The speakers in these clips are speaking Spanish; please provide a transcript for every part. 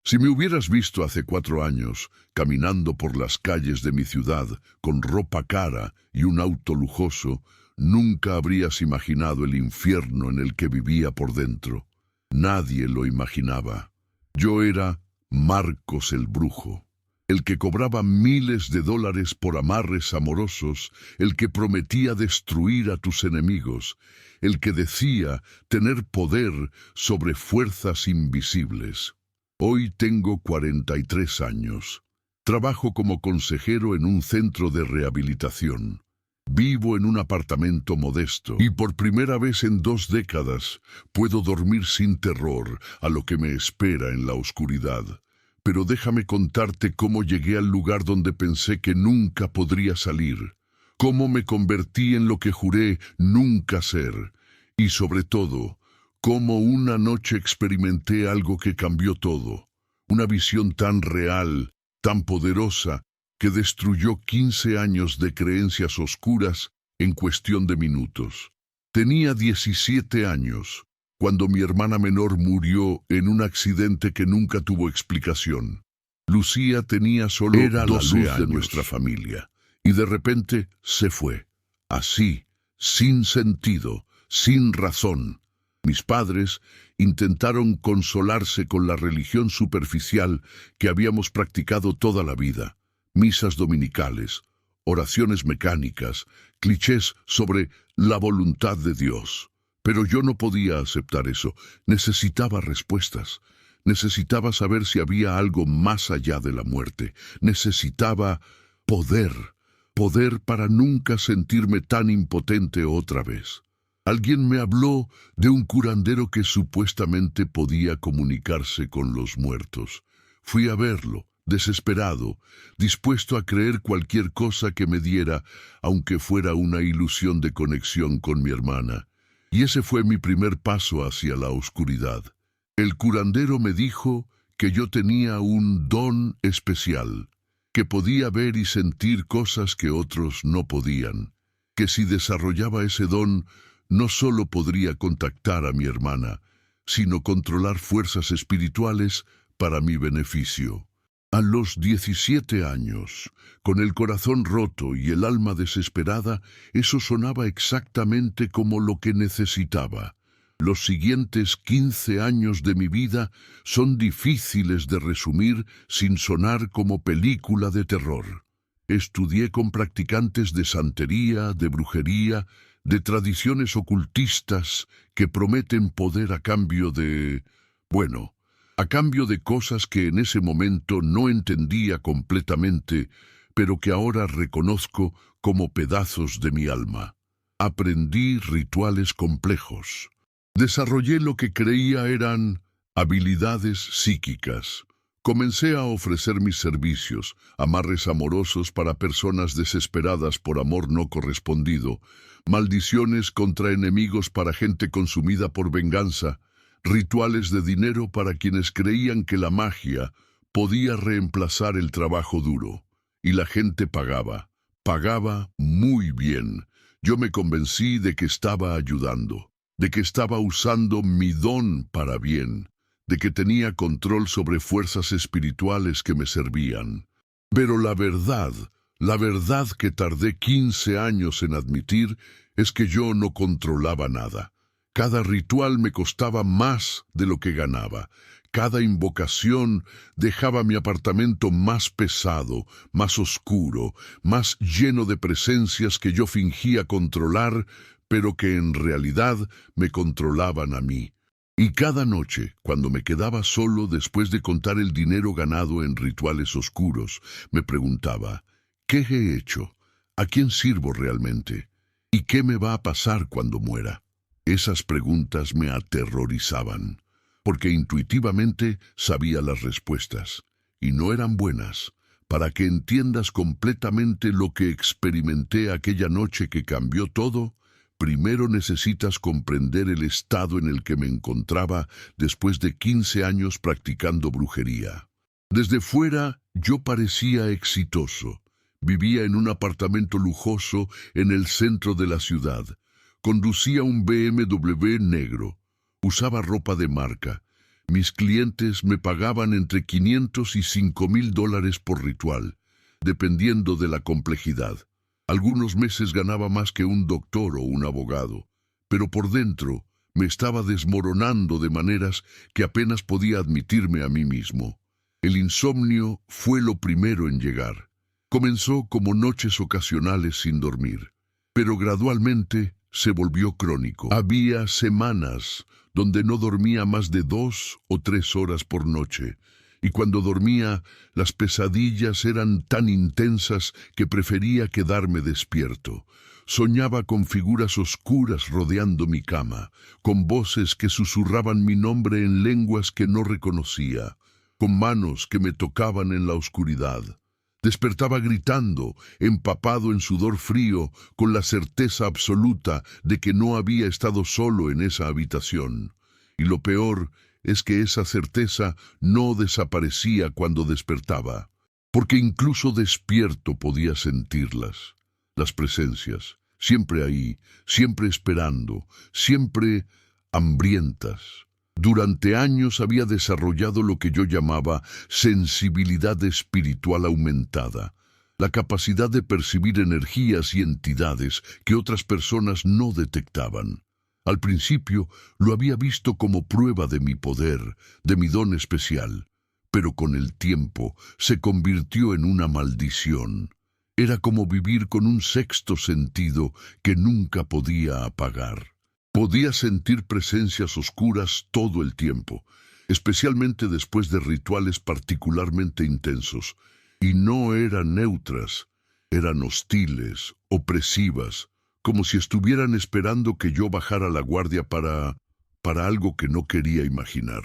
Si me hubieras visto hace 4 años, caminando por las calles de mi ciudad, con ropa cara y un auto lujoso, nunca habrías imaginado el infierno en el que vivía por dentro. Nadie lo imaginaba. Yo era Marcos el Brujo, el que cobraba miles de dólares por amarres amorosos, el que prometía destruir a tus enemigos, el que decía tener poder sobre fuerzas invisibles. Hoy tengo 43 años. Trabajo como consejero en un centro de rehabilitación. Vivo en un apartamento modesto y por primera vez en 2 décadas puedo dormir sin terror a lo que me espera en la oscuridad. Pero déjame contarte cómo llegué al lugar donde pensé que nunca podría salir, cómo me convertí en lo que juré nunca ser, y sobre todo, cómo una noche experimenté algo que cambió todo, una visión tan real, tan poderosa, que destruyó 15 años de creencias oscuras en cuestión de minutos. Tenía 17 años, cuando mi hermana menor murió en un accidente que nunca tuvo explicación. Lucía tenía solo 12 años de nuestra familia, y de repente se fue. Así, sin sentido, sin razón. Mis padres intentaron consolarse con la religión superficial que habíamos practicado toda la vida. Misas dominicales, oraciones mecánicas, clichés sobre la voluntad de Dios. Pero yo no podía aceptar eso. Necesitaba respuestas. Necesitaba saber si había algo más allá de la muerte. Necesitaba poder. Poder para nunca sentirme tan impotente otra vez. Alguien me habló de un curandero que supuestamente podía comunicarse con los muertos. Fui a verlo, desesperado, dispuesto a creer cualquier cosa que me diera, aunque fuera una ilusión de conexión con mi hermana. Y ese fue mi primer paso hacia la oscuridad. El curandero me dijo que yo tenía un don especial, que podía ver y sentir cosas que otros no podían, que si desarrollaba ese don, no solo podría contactar a mi hermana, sino controlar fuerzas espirituales para mi beneficio. A los 17 años, con el corazón roto y el alma desesperada, eso sonaba exactamente como lo que necesitaba. Los siguientes 15 años de mi vida son difíciles de resumir sin sonar como película de terror. Estudié con practicantes de santería, de brujería, de tradiciones ocultistas que prometen poder a cambio de... a cambio de cosas que en ese momento no entendía completamente, pero que ahora reconozco como pedazos de mi alma. Aprendí rituales complejos. Desarrollé lo que creía eran habilidades psíquicas. Comencé a ofrecer mis servicios, amarres amorosos para personas desesperadas por amor no correspondido, maldiciones contra enemigos para gente consumida por venganza, rituales de dinero para quienes creían que la magia podía reemplazar el trabajo duro. Y la gente pagaba muy bien. Yo me convencí de que estaba ayudando, de que estaba usando mi don para bien, de que tenía control sobre fuerzas espirituales que me servían. Pero la verdad que tardé 15 años en admitir es que yo no controlaba nada. Cada ritual me costaba más de lo que ganaba. Cada invocación dejaba mi apartamento más pesado, más oscuro, más lleno de presencias que yo fingía controlar, pero que en realidad me controlaban a mí. Y cada noche, cuando me quedaba solo después de contar el dinero ganado en rituales oscuros, me preguntaba, ¿qué he hecho? ¿A quién sirvo realmente? ¿Y qué me va a pasar cuando muera? Esas preguntas me aterrorizaban, porque intuitivamente sabía las respuestas, y no eran buenas. Para que entiendas completamente lo que experimenté aquella noche que cambió todo, primero necesitas comprender el estado en el que me encontraba después de 15 años practicando brujería. Desde fuera, yo parecía exitoso. Vivía en un apartamento lujoso en el centro de la ciudad. Conducía un BMW negro. Usaba ropa de marca. Mis clientes me pagaban entre $500 y $5,000 por ritual, dependiendo de la complejidad. Algunos meses ganaba más que un doctor o un abogado, pero por dentro me estaba desmoronando de maneras que apenas podía admitirme a mí mismo. El insomnio fue lo primero en llegar. Comenzó como noches ocasionales sin dormir, pero gradualmente se volvió crónico. Había semanas donde no dormía más de 2 o 3 horas por noche, y cuando dormía, las pesadillas eran tan intensas que prefería quedarme despierto. Soñaba con figuras oscuras rodeando mi cama, con voces que susurraban mi nombre en lenguas que no reconocía, con manos que me tocaban en la oscuridad. Despertaba gritando, empapado en sudor frío, con la certeza absoluta de que no había estado solo en esa habitación. Y lo peor es que esa certeza no desaparecía cuando despertaba, porque incluso despierto podía sentirlas. Las presencias, siempre ahí, siempre esperando, siempre hambrientas. Durante años había desarrollado lo que yo llamaba sensibilidad espiritual aumentada, la capacidad de percibir energías y entidades que otras personas no detectaban. Al principio lo había visto como prueba de mi poder, de mi don especial, pero con el tiempo se convirtió en una maldición. Era como vivir con un sexto sentido que nunca podía apagar. Podía sentir presencias oscuras todo el tiempo, especialmente después de rituales particularmente intensos, y no eran neutras, eran hostiles, opresivas, como si estuvieran esperando que yo bajara la guardia para algo que no quería imaginar.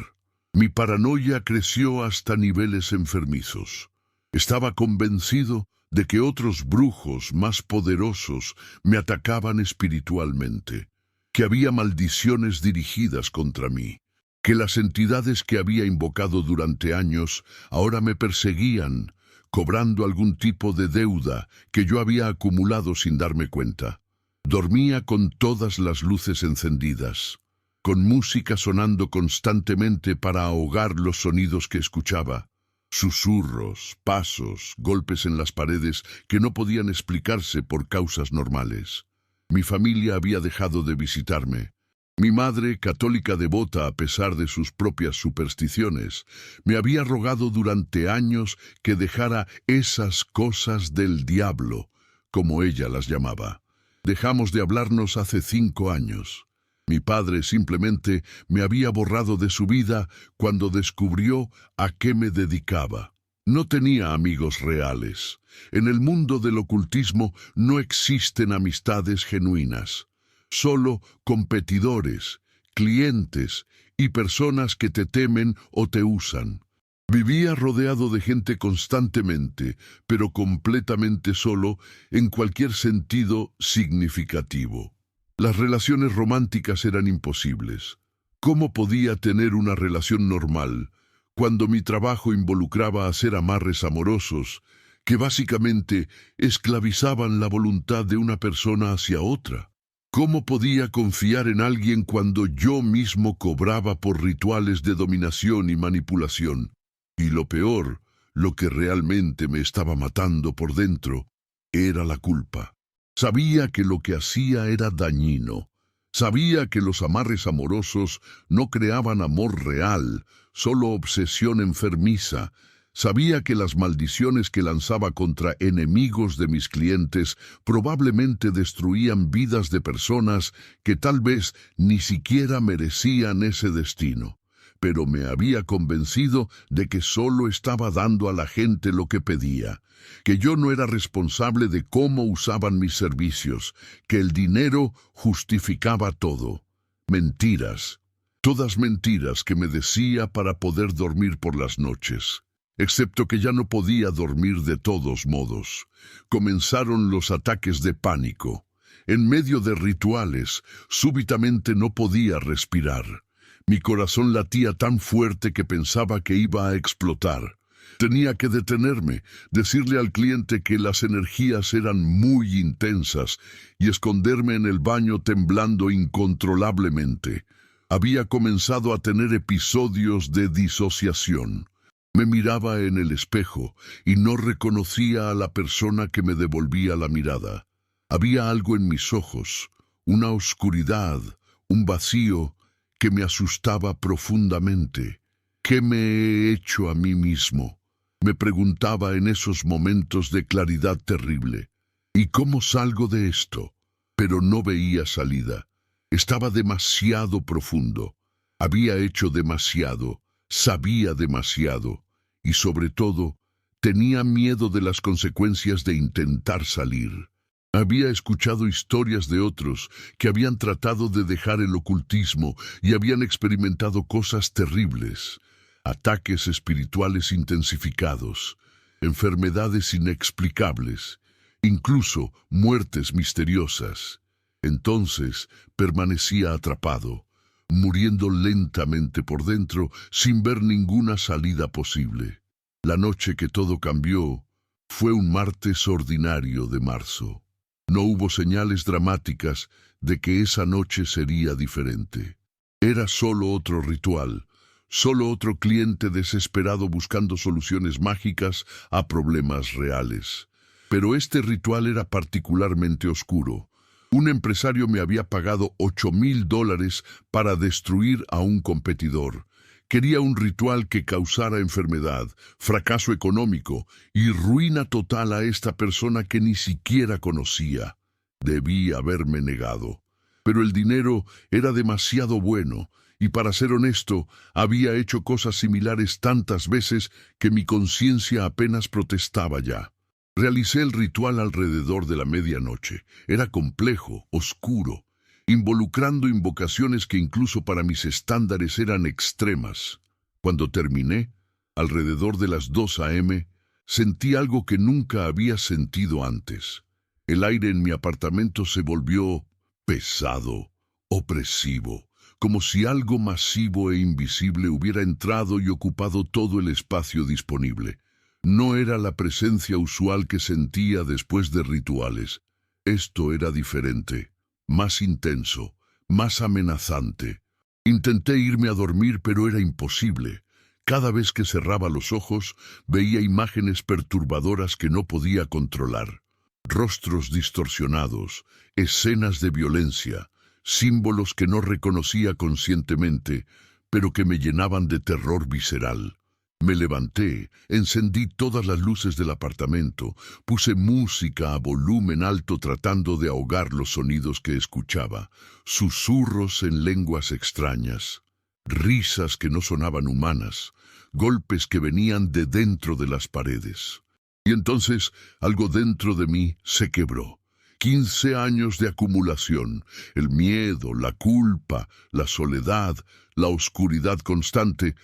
Mi paranoia creció hasta niveles enfermizos. Estaba convencido de que otros brujos más poderosos me atacaban espiritualmente, que había maldiciones dirigidas contra mí, que las entidades que había invocado durante años ahora me perseguían, cobrando algún tipo de deuda que yo había acumulado sin darme cuenta. Dormía con todas las luces encendidas, con música sonando constantemente para ahogar los sonidos que escuchaba. Susurros, pasos, golpes en las paredes que no podían explicarse por causas normales. Mi familia había dejado de visitarme. Mi madre, católica devota a pesar de sus propias supersticiones, me había rogado durante años que dejara esas cosas del diablo, como ella las llamaba. Dejamos de hablarnos hace 5 años. Mi padre simplemente me había borrado de su vida cuando descubrió a qué me dedicaba. No tenía amigos reales. En el mundo del ocultismo no existen amistades genuinas. Solo competidores, clientes y personas que te temen o te usan. Vivía rodeado de gente constantemente, pero completamente solo en cualquier sentido significativo. Las relaciones románticas eran imposibles. ¿Cómo podía tener una relación normal cuando mi trabajo involucraba hacer amarres amorosos que básicamente esclavizaban la voluntad de una persona hacia otra? ¿Cómo podía confiar en alguien cuando yo mismo cobraba por rituales de dominación y manipulación? Y lo peor, lo que realmente me estaba matando por dentro, era la culpa. Sabía que lo que hacía era dañino. Sabía que los amarres amorosos no creaban amor real, solo obsesión enfermiza. Sabía que las maldiciones que lanzaba contra enemigos de mis clientes probablemente destruían vidas de personas que tal vez ni siquiera merecían ese destino. Pero me había convencido de que solo estaba dando a la gente lo que pedía, que yo no era responsable de cómo usaban mis servicios, que el dinero justificaba todo. Mentiras, todas mentiras que me decía para poder dormir por las noches. Excepto que ya no podía dormir de todos modos. Comenzaron los ataques de pánico. En medio de rituales, súbitamente no podía respirar. Mi corazón latía tan fuerte que pensaba que iba a explotar. Tenía que detenerme, decirle al cliente que las energías eran muy intensas y esconderme en el baño temblando incontrolablemente. Había comenzado a tener episodios de disociación. Me miraba en el espejo y no reconocía a la persona que me devolvía la mirada. Había algo en mis ojos, una oscuridad, un vacío que me asustaba profundamente. ¿Qué me he hecho a mí mismo?, me preguntaba en esos momentos de claridad terrible. ¿Y cómo salgo de esto? Pero no veía salida. Estaba demasiado profundo. Había hecho demasiado, sabía demasiado, y sobre todo, tenía miedo de las consecuencias de intentar salir. Había escuchado historias de otros que habían tratado de dejar el ocultismo y habían experimentado cosas terribles. Ataques espirituales intensificados, enfermedades inexplicables, incluso muertes misteriosas. Entonces permanecía atrapado, muriendo lentamente por dentro sin ver ninguna salida posible. La noche que todo cambió fue un martes ordinario de marzo. No hubo señales dramáticas de que esa noche sería diferente. Era solo otro ritual. Solo otro cliente desesperado buscando soluciones mágicas a problemas reales. Pero este ritual era particularmente oscuro. Un empresario me había pagado $8,000 para destruir a un competidor. Quería un ritual que causara enfermedad, fracaso económico y ruina total a esta persona que ni siquiera conocía. Debí haberme negado. Pero el dinero era demasiado bueno. Y para ser honesto, había hecho cosas similares tantas veces que mi conciencia apenas protestaba ya. Realicé el ritual alrededor de la medianoche. Era complejo, oscuro, involucrando invocaciones que incluso para mis estándares eran extremas. Cuando terminé, alrededor de las 2 a.m., sentí algo que nunca había sentido antes. El aire en mi apartamento se volvió pesado, opresivo, como si algo masivo e invisible hubiera entrado y ocupado todo el espacio disponible. No era la presencia usual que sentía después de rituales. Esto era diferente, más intenso, más amenazante. Intenté irme a dormir, pero era imposible. Cada vez que cerraba los ojos, veía imágenes perturbadoras que no podía controlar. Rostros distorsionados, escenas de violencia, símbolos que no reconocía conscientemente, pero que me llenaban de terror visceral. Me levanté, encendí todas las luces del apartamento, puse música a volumen alto tratando de ahogar los sonidos que escuchaba, susurros en lenguas extrañas, risas que no sonaban humanas, golpes que venían de dentro de las paredes. Y entonces algo dentro de mí se quebró. 15 años de acumulación, el miedo, la culpa, la soledad, la oscuridad constante,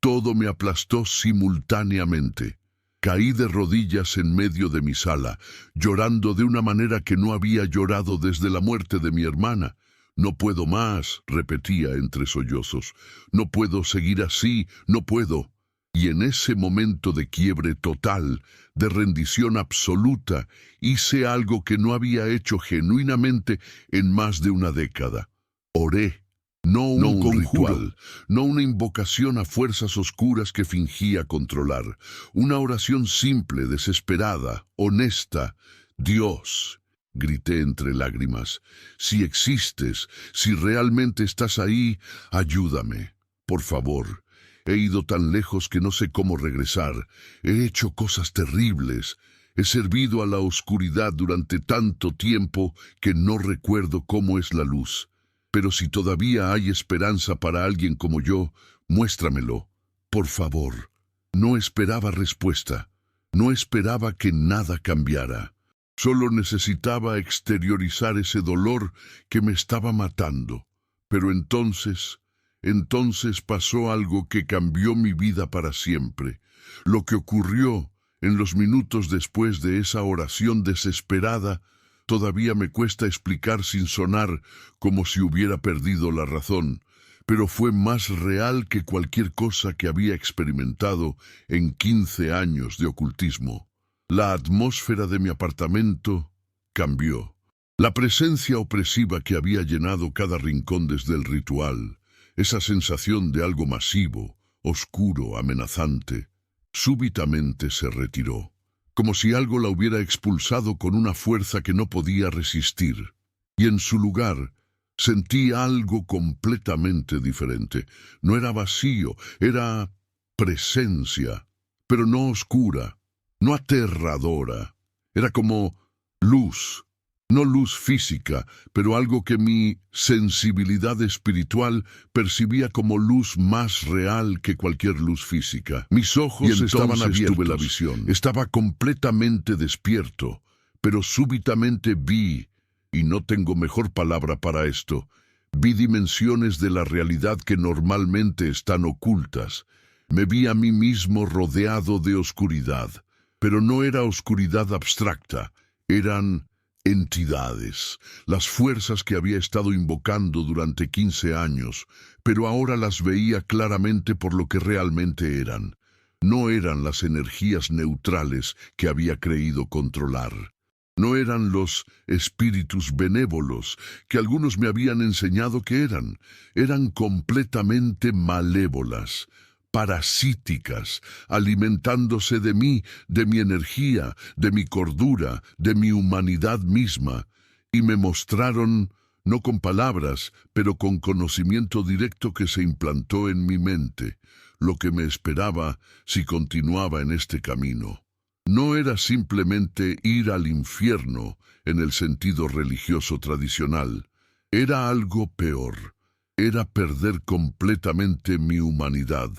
todo me aplastó simultáneamente. Caí de rodillas en medio de mi sala, llorando de una manera que no había llorado desde la muerte de mi hermana. No puedo más, repetía entre sollozos. No puedo seguir así, no puedo. Y en ese momento de quiebre total, de rendición absoluta, hice algo que no había hecho genuinamente en más de una década. Oré. No un ritual, no una invocación a fuerzas oscuras que fingía controlar. Una oración simple, desesperada, honesta. Dios, grité entre lágrimas, si existes, si realmente estás ahí, ayúdame, por favor. He ido tan lejos que no sé cómo regresar. He hecho cosas terribles. He servido a la oscuridad durante tanto tiempo que no recuerdo cómo es la luz. Pero si todavía hay esperanza para alguien como yo, muéstramelo, por favor. No esperaba respuesta. No esperaba que nada cambiara. Solo necesitaba exteriorizar ese dolor que me estaba matando. Pero entonces pasó algo que cambió mi vida para siempre. Lo que ocurrió en los minutos después de esa oración desesperada todavía me cuesta explicar sin sonar como si hubiera perdido la razón, pero fue más real que cualquier cosa que había experimentado en 15 años de ocultismo. La atmósfera de mi apartamento cambió. La presencia opresiva que había llenado cada rincón desde el ritual esa sensación de algo masivo, oscuro, amenazante, súbitamente se retiró, como si algo la hubiera expulsado con una fuerza que no podía resistir, y en su lugar sentí algo completamente diferente. No era vacío, era presencia, pero no oscura, no aterradora. Era como luz, no luz física, pero algo que mi sensibilidad espiritual percibía como luz más real que cualquier luz física. Mis ojos estaban abiertos, tuve la visión. Estaba completamente despierto, pero súbitamente vi, y no tengo mejor palabra para esto, vi dimensiones de la realidad que normalmente están ocultas. Me vi a mí mismo rodeado de oscuridad, pero no era oscuridad abstracta, eran entidades, las fuerzas que había estado invocando durante 15 años, pero ahora las veía claramente por lo que realmente eran. No eran las energías neutrales que había creído controlar. No eran los espíritus benévolos que algunos me habían enseñado que eran. Eran completamente malévolas, parasíticas, alimentándose de mí, de mi energía, de mi cordura, de mi humanidad misma, y me mostraron, no con palabras, pero con conocimiento directo que se implantó en mi mente, lo que me esperaba si continuaba en este camino. No era simplemente ir al infierno en el sentido religioso tradicional, era algo peor, era perder completamente mi humanidad,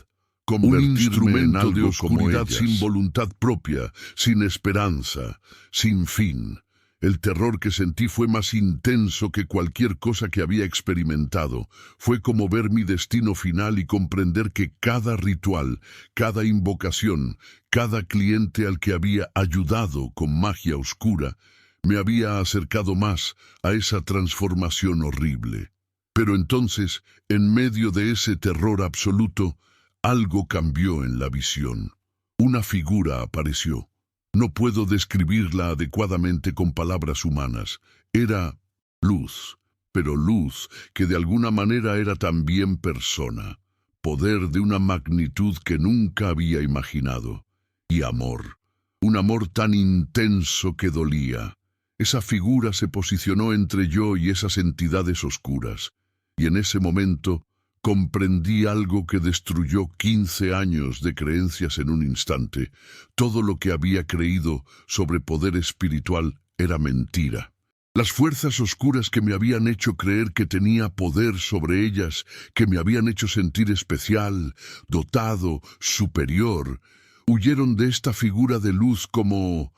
convertirme en algo de oscuridad sin voluntad propia, sin esperanza, sin fin. El terror que sentí fue más intenso que cualquier cosa que había experimentado. Fue como ver mi destino final y comprender que cada ritual, cada invocación, cada cliente al que había ayudado con magia oscura, me había acercado más a esa transformación horrible. Pero entonces, en medio de ese terror absoluto, algo cambió en la visión. Una figura apareció. No puedo describirla adecuadamente con palabras humanas. Era luz, pero luz que de alguna manera era también persona. Poder de una magnitud que nunca había imaginado. Y amor. Un amor tan intenso que dolía. Esa figura se posicionó entre yo y esas entidades oscuras. Y en ese momento comprendí algo que destruyó 15 años de creencias en un instante. Todo lo que había creído sobre poder espiritual era mentira. Las fuerzas oscuras que me habían hecho creer que tenía poder sobre ellas, que me habían hecho sentir especial, dotado, superior, huyeron de esta figura de luz como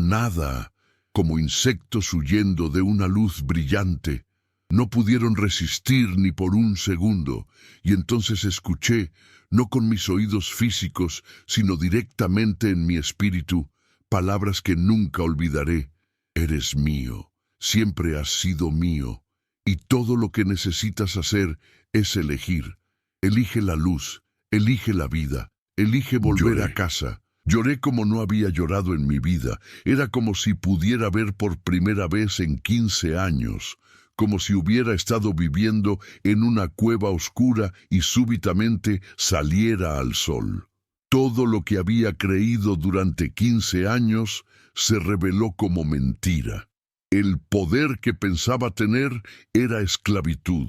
nada, como insectos huyendo de una luz brillante. No pudieron resistir ni por un segundo, y entonces escuché, no con mis oídos físicos, sino directamente en mi espíritu, palabras que nunca olvidaré. Eres mío, siempre has sido mío, y todo lo que necesitas hacer es elegir. Elige la luz, elige la vida, elige volver a casa. Lloré como no había llorado en mi vida. Era como si pudiera ver por primera vez en 15 años, como si hubiera estado viviendo en una cueva oscura y súbitamente saliera al sol. Todo lo que había creído durante 15 años se reveló como mentira. El poder que pensaba tener era esclavitud.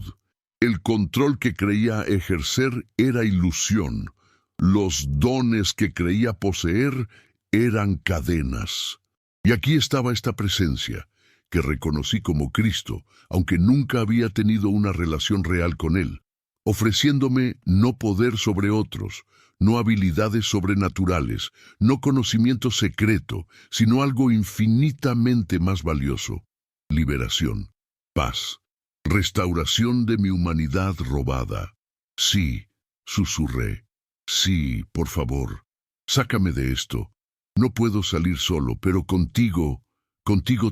El control que creía ejercer era ilusión. Los dones que creía poseer eran cadenas. Y aquí estaba esta presencia, que reconocí como Cristo, aunque nunca había tenido una relación real con Él, ofreciéndome no poder sobre otros, no habilidades sobrenaturales, no conocimiento secreto, sino algo infinitamente más valioso: liberación, paz, restauración de mi humanidad robada. Sí, susurré, sí, por favor, sácame de esto. No puedo salir solo, pero contigo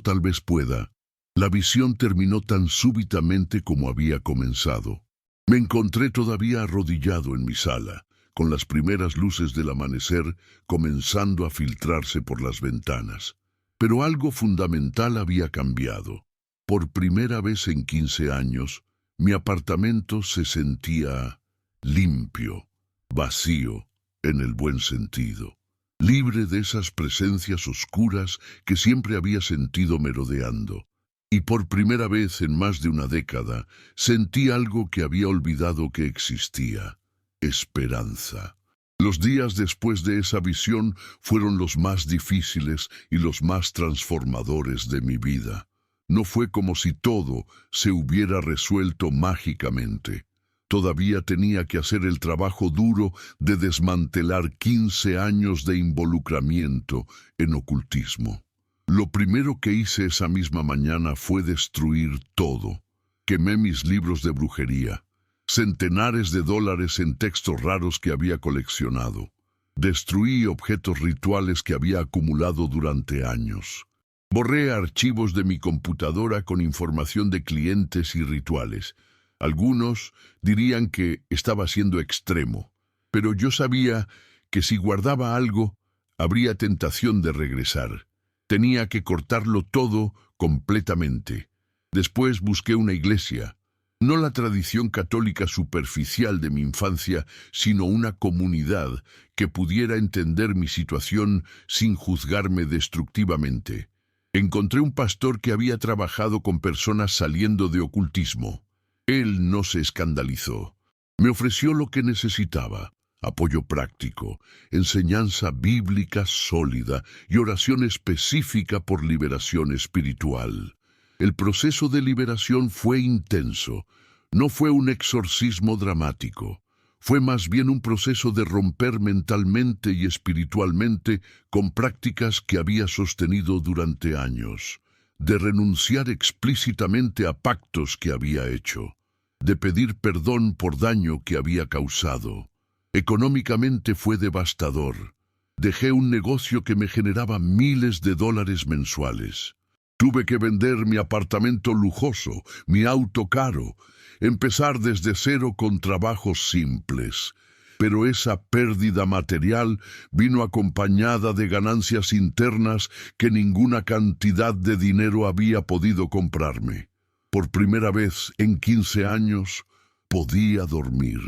tal vez pueda. La visión terminó tan súbitamente como había comenzado. Me encontré todavía arrodillado en mi sala, con las primeras luces del amanecer comenzando a filtrarse por las ventanas. Pero algo fundamental había cambiado. Por primera vez en 15 años, Mi apartamento se sentía limpio, vacío, en el buen sentido, libre de esas presencias oscuras que siempre había sentido merodeando. Y por primera vez en más de una década sentí algo que había olvidado que existía: esperanza. Los días después de esa visión fueron los más difíciles y los más transformadores de mi vida. No fue como si todo se hubiera resuelto mágicamente. Todavía tenía que hacer el trabajo duro de desmantelar 15 años de involucramiento en ocultismo. Lo primero que hice esa misma mañana fue destruir todo. Quemé mis libros de brujería, centenares de dólares en textos raros que había coleccionado. Destruí objetos rituales que había acumulado durante años. Borré archivos de mi computadora con información de clientes y rituales. Algunos dirían que estaba siendo extremo, pero yo sabía que si guardaba algo, habría tentación de regresar. Tenía que cortarlo todo completamente. Después busqué una iglesia, no la tradición católica superficial de mi infancia, sino una comunidad que pudiera entender mi situación sin juzgarme destructivamente. Encontré un pastor que había trabajado con personas saliendo de ocultismo. Él no se escandalizó. Me ofreció lo que necesitaba: apoyo práctico, enseñanza bíblica sólida y oración específica por liberación espiritual. El proceso de liberación fue intenso. No fue un exorcismo dramático. Fue más bien un proceso de romper mentalmente y espiritualmente con prácticas que había sostenido durante años, de renunciar explícitamente a pactos que había hecho, de pedir perdón por daño que había causado. Económicamente fue devastador. Dejé un negocio que me generaba miles de dólares mensuales. Tuve que vender mi apartamento lujoso, mi auto caro, empezar desde cero con trabajos simples. Pero esa pérdida material vino acompañada de ganancias internas que ninguna cantidad de dinero había podido comprarme. Por primera vez en 15 años, podía dormir.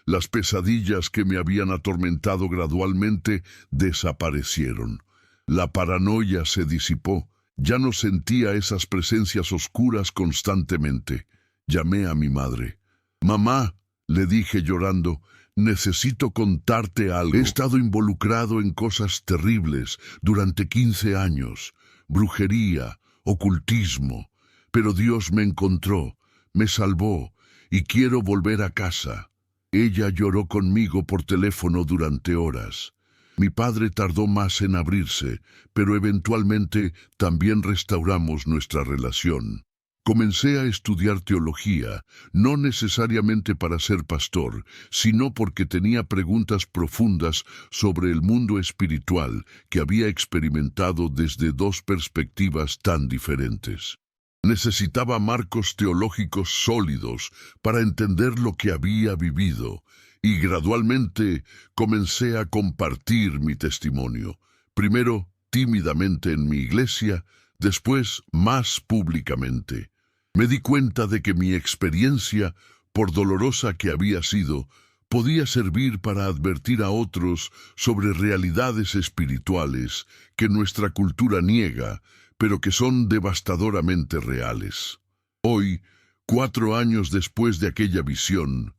Las pesadillas que me habían atormentado gradualmente desaparecieron. La paranoia se disipó. Ya no sentía esas presencias oscuras constantemente. Llamé a mi madre. «Mamá», le dije llorando, «necesito contarte algo. He estado involucrado en cosas terribles durante 15 años. Brujería, ocultismo. Pero Dios me encontró, me salvó, y quiero volver a casa». Ella lloró conmigo por teléfono durante horas. Mi padre tardó más en abrirse, pero eventualmente también restauramos nuestra relación. Comencé a estudiar teología, no necesariamente para ser pastor, sino porque tenía preguntas profundas sobre el mundo espiritual que había experimentado desde dos perspectivas tan diferentes. Necesitaba marcos teológicos sólidos para entender lo que había vivido, y gradualmente comencé a compartir mi testimonio, primero tímidamente en mi iglesia, después más públicamente. Me di cuenta de que mi experiencia, por dolorosa que había sido, podía servir para advertir a otros sobre realidades espirituales que nuestra cultura niega, pero que son devastadoramente reales. Hoy, 4 años después de aquella visión,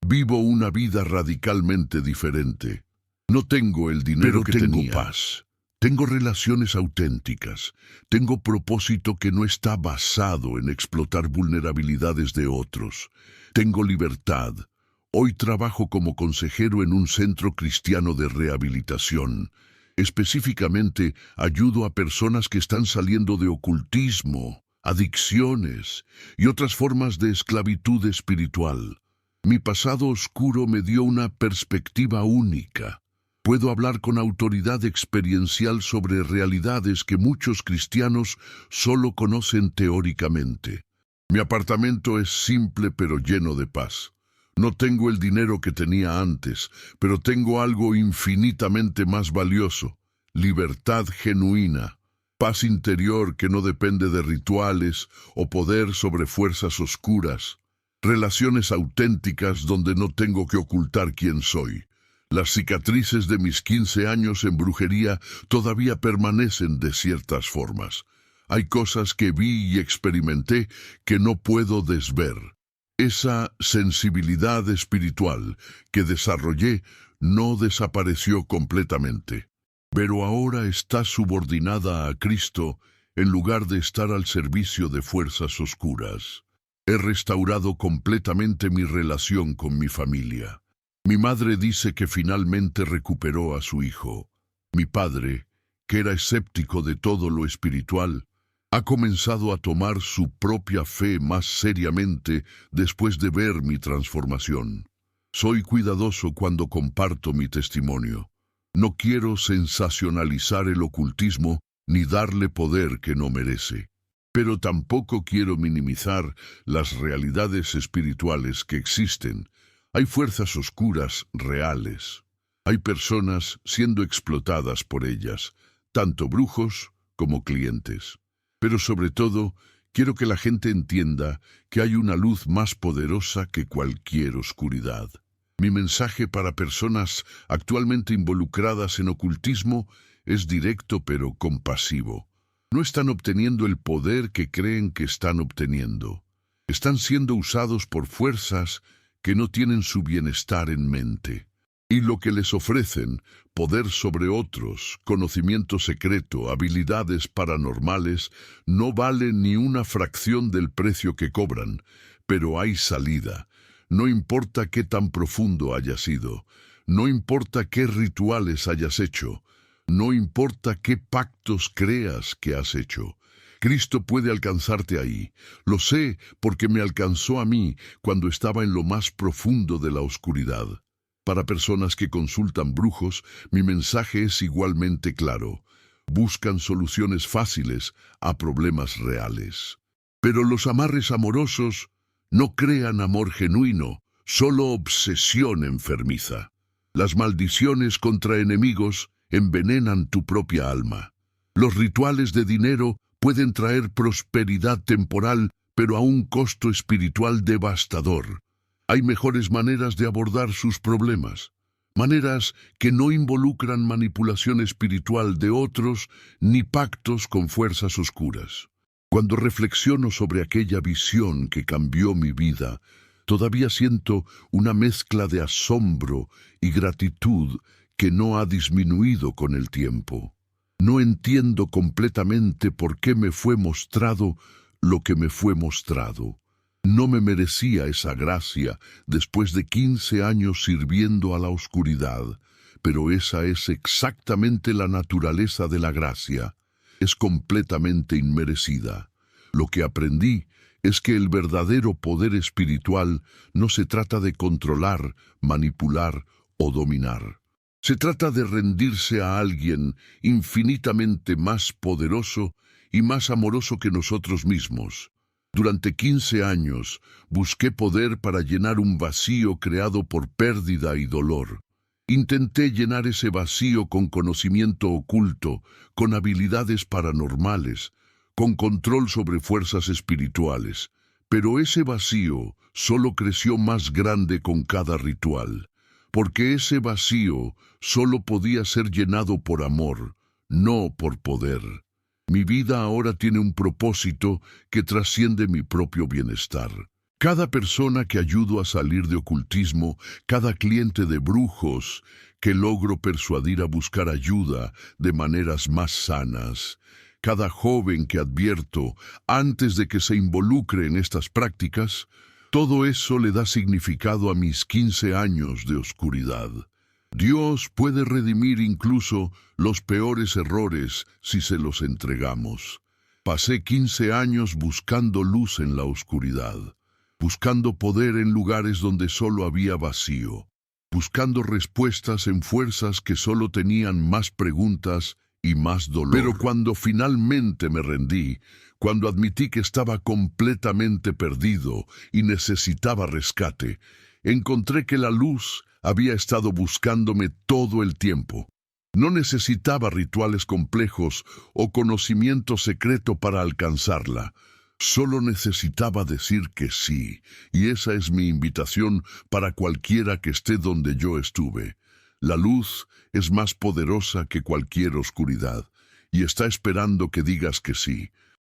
vivo una vida radicalmente diferente. No tengo el dinero que tenía. Tengo paz. Tengo relaciones auténticas. Tengo propósito que no está basado en explotar vulnerabilidades de otros. Tengo libertad. Hoy trabajo como consejero en un centro cristiano de rehabilitación. Específicamente, ayudo a personas que están saliendo de ocultismo, adicciones y otras formas de esclavitud espiritual. Mi pasado oscuro me dio una perspectiva única. Puedo hablar con autoridad experiencial sobre realidades que muchos cristianos solo conocen teóricamente. Mi apartamento es simple pero lleno de paz. No tengo el dinero que tenía antes, pero tengo algo infinitamente más valioso: libertad genuina, paz interior que no depende de rituales o poder sobre fuerzas oscuras. Relaciones auténticas donde no tengo que ocultar quién soy. Las cicatrices de mis 15 años en brujería todavía permanecen de ciertas formas. Hay cosas que vi y experimenté que no puedo desver. Esa sensibilidad espiritual que desarrollé no desapareció completamente, pero ahora está subordinada a Cristo en lugar de estar al servicio de fuerzas oscuras. He restaurado completamente mi relación con mi familia. Mi madre dice que finalmente recuperó a su hijo. Mi padre, que era escéptico de todo lo espiritual, ha comenzado a tomar su propia fe más seriamente después de ver mi transformación. Soy cuidadoso cuando comparto mi testimonio. No quiero sensacionalizar el ocultismo ni darle poder que no merece. Pero tampoco quiero minimizar las realidades espirituales que existen. Hay fuerzas oscuras reales. Hay personas siendo explotadas por ellas, tanto brujos como clientes. Pero sobre todo, quiero que la gente entienda que hay una luz más poderosa que cualquier oscuridad. Mi mensaje para personas actualmente involucradas en ocultismo es directo pero compasivo. No están obteniendo el poder que creen que están obteniendo. Están siendo usados por fuerzas que no tienen su bienestar en mente. Y lo que les ofrecen, poder sobre otros, conocimiento secreto, habilidades paranormales, no vale ni una fracción del precio que cobran, pero hay salida. No importa qué tan profundo haya sido, no importa qué rituales hayas hecho, no importa qué pactos creas que has hecho. Cristo puede alcanzarte ahí. Lo sé porque me alcanzó a mí cuando estaba en lo más profundo de la oscuridad. Para personas que consultan brujos, mi mensaje es igualmente claro. Buscan soluciones fáciles a problemas reales. Pero los amarres amorosos no crean amor genuino, solo obsesión enfermiza. Las maldiciones contra enemigos envenenan tu propia alma. Los rituales de dinero pueden traer prosperidad temporal, pero a un costo espiritual devastador. Hay mejores maneras de abordar sus problemas, maneras que no involucran manipulación espiritual de otros ni pactos con fuerzas oscuras. Cuando reflexiono sobre aquella visión que cambió mi vida, todavía siento una mezcla de asombro y gratitud que no ha disminuido con el tiempo. No entiendo completamente por qué me fue mostrado lo que me fue mostrado. No me merecía esa gracia después de 15 años sirviendo a la oscuridad, pero esa es exactamente la naturaleza de la gracia. Es completamente inmerecida. Lo que aprendí es que el verdadero poder espiritual no se trata de controlar, manipular o dominar. Se trata de rendirse a alguien infinitamente más poderoso y más amoroso que nosotros mismos. Durante 15 años busqué poder para llenar un vacío creado por pérdida y dolor. Intenté llenar ese vacío con conocimiento oculto, con habilidades paranormales, con control sobre fuerzas espirituales. Pero ese vacío solo creció más grande con cada ritual, porque ese vacío solo podía ser llenado por amor, no por poder. Mi vida ahora tiene un propósito que trasciende mi propio bienestar. Cada persona que ayudo a salir de ocultismo, cada cliente de brujos que logro persuadir a buscar ayuda de maneras más sanas, cada joven que advierto antes de que se involucre en estas prácticas, todo eso le da significado a mis 15 años de oscuridad. Dios puede redimir incluso los peores errores si se los entregamos. Pasé 15 años buscando luz en la oscuridad, buscando poder en lugares donde solo había vacío, buscando respuestas en fuerzas que solo tenían más preguntas y más dolor. Pero cuando finalmente me rendí, cuando admití que estaba completamente perdido y necesitaba rescate, encontré que la luz había estado buscándome todo el tiempo. No necesitaba rituales complejos o conocimiento secreto para alcanzarla. Solo necesitaba decir que sí, y esa es mi invitación para cualquiera que esté donde yo estuve. La luz es más poderosa que cualquier oscuridad, y está esperando que digas que sí.